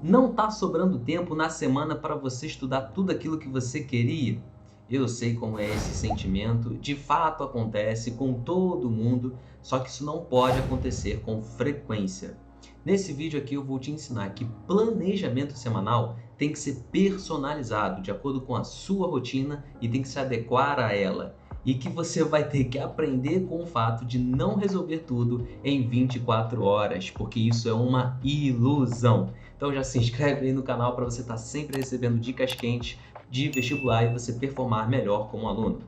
Não está sobrando tempo na semana para você estudar tudo aquilo que você queria? Eu sei como é esse sentimento, de fato acontece com todo mundo, só que isso não pode acontecer com frequência. Nesse vídeo aqui eu vou te ensinar que planejamento semanal tem que ser personalizado de acordo com a sua rotina e tem que se adequar a ela. E que você vai ter que aprender com o fato de não resolver tudo em 24 horas, porque isso é uma ilusão. Então já se inscreve aí no canal para você estar sempre recebendo dicas quentes de vestibular e você performar melhor como aluno.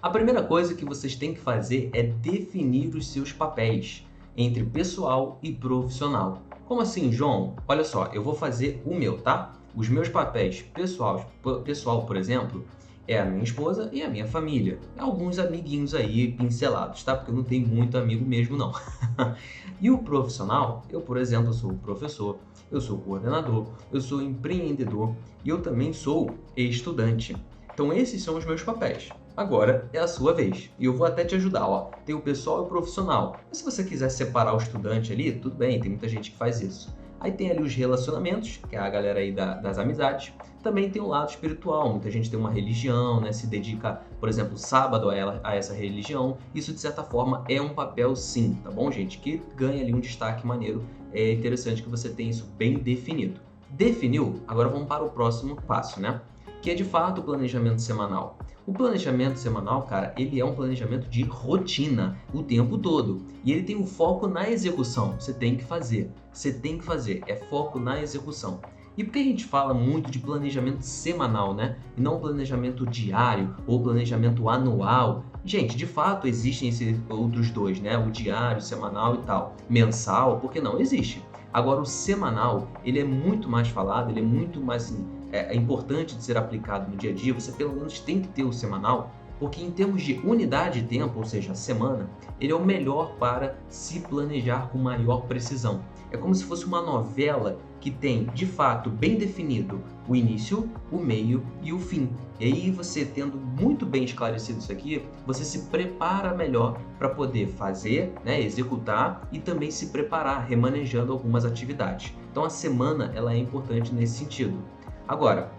A primeira coisa que vocês têm que fazer é definir os seus papéis entre pessoal e profissional. Como assim, João? Olha só, eu vou fazer o meu, tá? Os meus papéis pessoal, por exemplo, é a minha esposa e a minha família. Alguns amiguinhos aí pincelados, tá? Porque eu não tenho muito amigo mesmo, não. E o profissional, eu, por exemplo, sou professor, eu sou coordenador, eu sou empreendedor e eu também sou estudante. Então esses são os meus papéis. Agora é a sua vez. E eu vou até te ajudar, ó. Tem o pessoal e o profissional. Mas se você quiser separar o estudante ali, tudo bem, tem muita gente que faz isso. Aí tem ali os relacionamentos, que é a galera aí das amizades. Também tem o lado espiritual. Muita gente tem uma religião, né? Se dedica, por exemplo, sábado a essa religião. Isso, de certa forma, é um papel sim, tá bom, gente? Que ganha ali um destaque maneiro. É interessante que você tenha isso bem definido. Definiu? Agora vamos para o próximo passo, né? Que é de fato o planejamento semanal. O planejamento semanal, cara, ele é um planejamento de rotina o tempo todo. E ele tem um foco na execução. Você tem que fazer. É foco na execução. E por que a gente fala muito de planejamento semanal, né? E não planejamento diário ou planejamento anual? Gente, de fato existem esses outros dois, né? O diário, semanal e tal. Mensal, porque não existe. Agora o semanal, ele é muito mais falado, ele é muito mais assim, é importante de ser aplicado no dia a dia. Você pelo menos tem que ter o semanal, porque em termos de unidade de tempo, ou seja, a semana, ele é o melhor para se planejar com maior precisão. É como se fosse uma novela que tem, de fato, bem definido o início, o meio e o fim. E aí você tendo muito bem esclarecido isso aqui, você se prepara melhor para poder fazer, né, executar e também se preparar, remanejando algumas atividades. Então a semana ela é importante nesse sentido. Agora,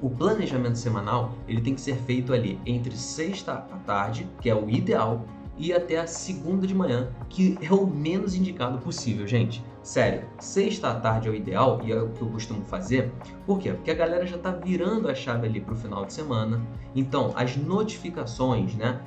o planejamento semanal ele tem que ser feito ali entre sexta à tarde, que é o ideal, e até a segunda de manhã, que é o menos indicado possível, gente. Sério, sexta à tarde é o ideal e é o que eu costumo fazer. Por quê? Porque a galera já está virando a chave ali para o final de semana. Então, as notificações, né?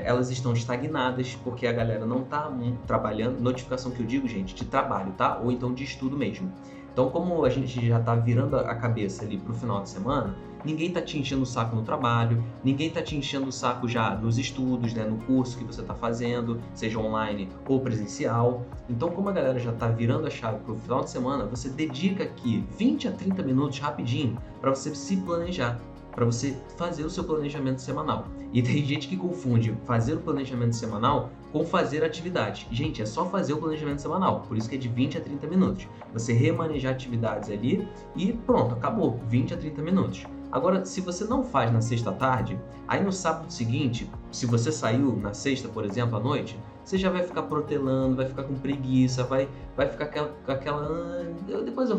Elas estão estagnadas porque a galera não está trabalhando. Notificação que eu digo, gente, de trabalho, tá? Ou então de estudo mesmo. Então, como a gente já está virando a cabeça ali para o final de semana, ninguém está te enchendo o saco no trabalho, ninguém está te enchendo o saco já nos estudos, né, no curso que você está fazendo, seja online ou presencial. Então, como a galera já está virando a chave para o final de semana, você dedica aqui 20 a 30 minutos rapidinho para você se planejar, para você fazer o seu planejamento semanal. E tem gente que confunde fazer o planejamento semanal com fazer atividade. Gente, é só fazer o planejamento semanal, por isso que é de 20 a 30 minutos. Você remanejar atividades ali e pronto, acabou, 20 a 30 minutos. Agora, se você não faz na sexta tarde, aí no sábado seguinte, se você saiu na sexta, por exemplo, à noite, você já vai ficar protelando, vai ficar com preguiça, vai ficar com aquela depois eu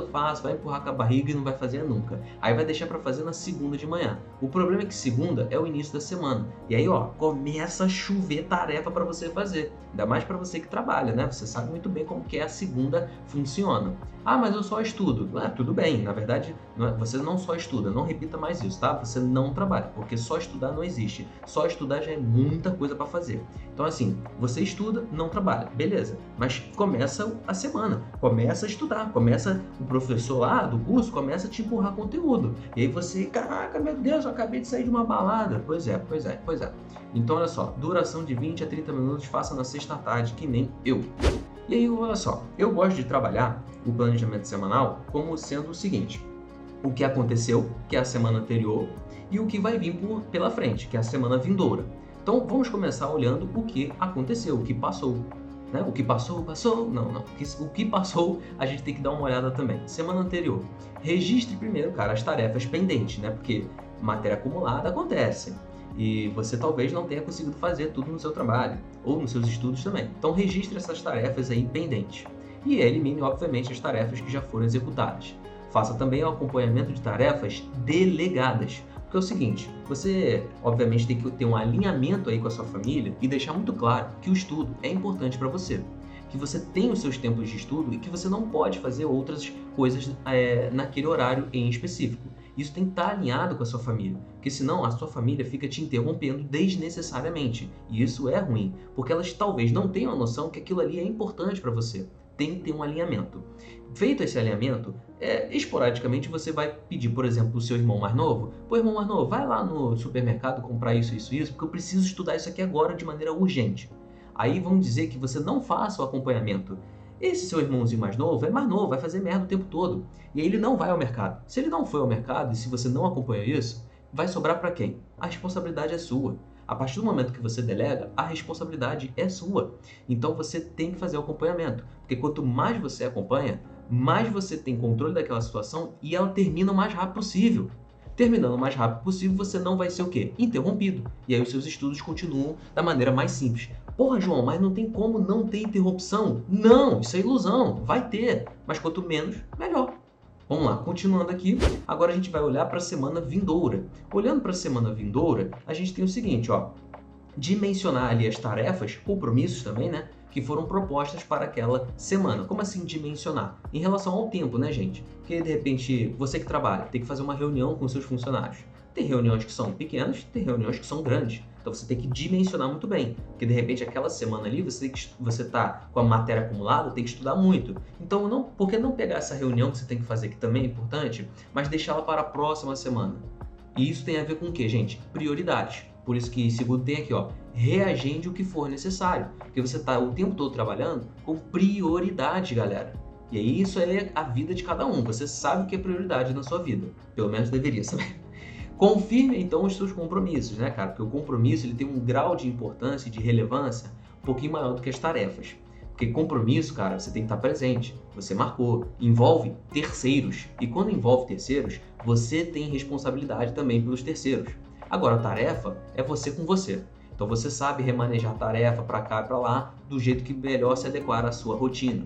faço, vai empurrar com a barriga e não vai fazer nunca. Aí vai deixar para fazer na segunda de manhã. O problema é que segunda é o início da semana. E aí, ó, começa a chover tarefa para você fazer. Ainda mais para você que trabalha, né? Você sabe muito bem como que a segunda funciona. Ah, mas eu só estudo. Tudo bem, na verdade, você não só estuda, não repita mais isso, tá? Você não trabalha, porque só estudar não existe. Só estudar já é muita coisa para fazer. Então, assim, você estuda, não trabalha, beleza. Mas começa a semana, começa a estudar, começa o professor lá do curso, começa a te empurrar conteúdo. E aí você, caraca, meu Deus, eu acabei de sair de uma balada. Pois é. Então, olha só, duração de 20 a 30 minutos, faça na sexta tarde, que nem eu. E aí, olha só, eu gosto de trabalhar o planejamento semanal como sendo o seguinte: o que aconteceu, que é a semana anterior, e o que vai vir pela frente, que é a semana vindoura. Então, vamos começar olhando o que aconteceu, o que passou. Né? O que passou? Não. O que passou, a gente tem que dar uma olhada também. Semana anterior. Registre primeiro, cara, as tarefas pendentes, né? Porque matéria acumulada acontece. E você talvez não tenha conseguido fazer tudo no seu trabalho, ou nos seus estudos também. Então, registre essas tarefas aí pendentes. e elimine, obviamente, as tarefas que já foram executadas. Faça também o acompanhamento de tarefas delegadas, porque é o seguinte, você obviamente tem que ter um alinhamento aí com a sua família e deixar muito claro que o estudo é importante para você, que você tem os seus tempos de estudo e que você não pode fazer outras coisas naquele horário em específico. Isso tem que estar alinhado com a sua família, porque senão a sua família fica te interrompendo desnecessariamente. E isso é ruim, porque elas talvez não tenham a noção que aquilo ali é importante para você. Tem que ter um alinhamento. Feito esse alinhamento, esporadicamente você vai pedir, por exemplo, para o seu irmão mais novo: pô, irmão mais novo, vai lá no supermercado comprar isso, porque eu preciso estudar isso aqui agora de maneira urgente. Aí vamos dizer que você não faça o acompanhamento. Esse seu irmãozinho mais novo é mais novo, vai fazer merda o tempo todo. E aí ele não vai ao mercado. Se ele não foi ao mercado e se você não acompanha isso, vai sobrar para quem? A responsabilidade é sua. A partir do momento que você delega, a responsabilidade é sua. Então você tem que fazer o acompanhamento. Porque quanto mais você acompanha, mais você tem controle daquela situação e ela termina o mais rápido possível. Terminando o mais rápido possível, você não vai ser o quê? Interrompido. E aí os seus estudos continuam da maneira mais simples. Porra, João, mas não tem como não ter interrupção? Não, isso é ilusão. Vai ter. Mas quanto menos, melhor. Vamos lá, continuando aqui. Agora a gente vai olhar para a semana vindoura. Olhando para a semana vindoura, a gente tem o seguinte, ó. Dimensionar ali as tarefas, compromissos também, né? Que foram propostas para aquela semana. Como assim dimensionar? Em relação ao tempo, né, gente? Porque, de repente, você que trabalha tem que fazer uma reunião com seus funcionários. Tem reuniões que são pequenas, tem reuniões que são grandes. Então você tem que dimensionar muito bem. Porque, de repente, aquela semana ali, você tá com a matéria acumulada, tem que estudar muito. Então, por que não pegar essa reunião que você tem que fazer, que também é importante, mas deixá-la para a próxima semana? E isso tem a ver com o quê, gente? Prioridades. Por isso que segundo tem aqui, ó, reagende o que for necessário. Porque você está o tempo todo trabalhando com prioridade, galera. E aí isso é a vida de cada um. Você sabe o que é prioridade na sua vida. Pelo menos deveria saber. Confirme então os seus compromissos, né, cara? Porque o compromisso ele tem um grau de importância e de relevância um pouquinho maior do que as tarefas. Porque compromisso, cara, você tem que estar presente. Você marcou. Envolve terceiros. E quando envolve terceiros, você tem responsabilidade também pelos terceiros. Agora, a tarefa é você com você. Então, você sabe remanejar a tarefa para cá e para lá do jeito que melhor se adequar à sua rotina.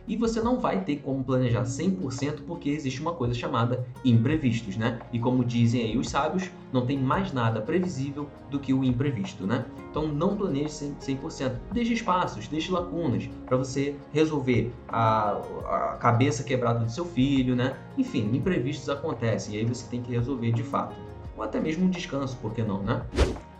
E você não vai ter como planejar 100% porque existe uma coisa chamada imprevistos, né? E como dizem aí os sábios, não tem mais nada previsível do que o imprevisto, né? Então, não planeje 100%. Deixe espaços, deixe lacunas para você resolver a cabeça quebrada do seu filho, né? Enfim, imprevistos acontecem e aí você tem que resolver de fato. Ou até mesmo um descanso, por que não, né?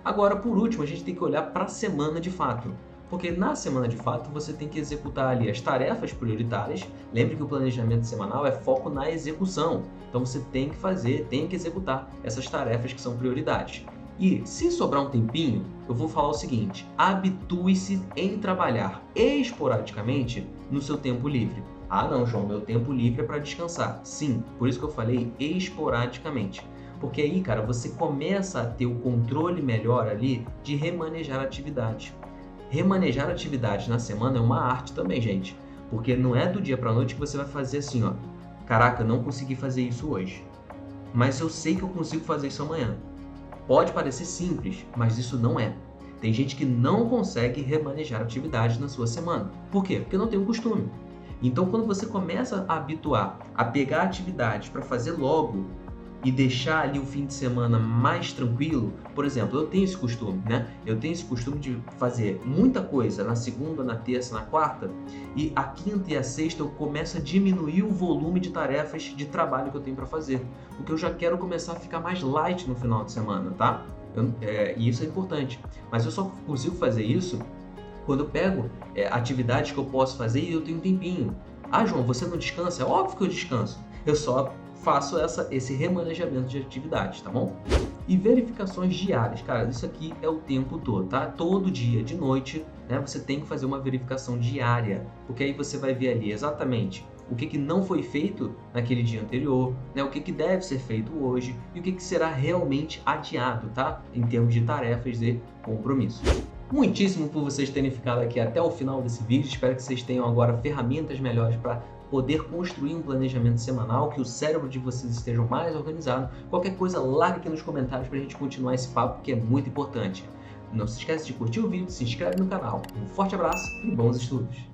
Agora, por último, a gente tem que olhar para a semana de fato. Porque na semana de fato você tem que executar ali as tarefas prioritárias. Lembre que o planejamento semanal é foco na execução. Então você tem que fazer, tem que executar essas tarefas que são prioridades. E se sobrar um tempinho, eu vou falar o seguinte: habitue-se em trabalhar esporadicamente no seu tempo livre. Ah não, João, meu tempo livre é para descansar. Sim, por isso que eu falei esporadicamente. Porque aí, cara, você começa a ter o controle melhor ali de remanejar atividades. Remanejar atividades na semana é uma arte também, gente. Porque não é do dia para a noite que você vai fazer assim, ó. Caraca, não consegui fazer isso hoje. Mas eu sei que eu consigo fazer isso amanhã. Pode parecer simples, mas isso não é. Tem gente que não consegue remanejar atividades na sua semana. Por quê? Porque não tem o costume. Então, quando você começa a habituar a pegar atividades para fazer logo, e deixar ali o fim de semana mais tranquilo, por exemplo, eu tenho esse costume, né? Eu tenho esse costume de fazer muita coisa na segunda, na terça, na quarta, e a quinta e a sexta eu começo a diminuir o volume de tarefas de trabalho que eu tenho para fazer, porque eu já quero começar a ficar mais light no final de semana, tá? E isso é importante, mas eu só consigo fazer isso quando eu pego atividades que eu posso fazer e eu tenho um tempinho. Ah, João, você não descansa? É óbvio que eu descanso. Eu só faço esse remanejamento de atividades, tá bom? E verificações diárias, cara, isso aqui é o tempo todo, tá? Todo dia, de noite, né, você tem que fazer uma verificação diária, porque aí você vai ver ali exatamente o que não foi feito naquele dia anterior, né, o que deve ser feito hoje e o que será realmente adiado, tá? Em termos de tarefas e compromissos. Muitíssimo por vocês terem ficado aqui até o final desse vídeo, espero que vocês tenham agora ferramentas melhores para poder construir um planejamento semanal, que o cérebro de vocês esteja mais organizado. Qualquer coisa, larga aqui nos comentários para a gente continuar esse papo, que é muito importante. Não se esqueça de curtir o vídeo, se inscreve no canal. Um forte abraço e bons estudos!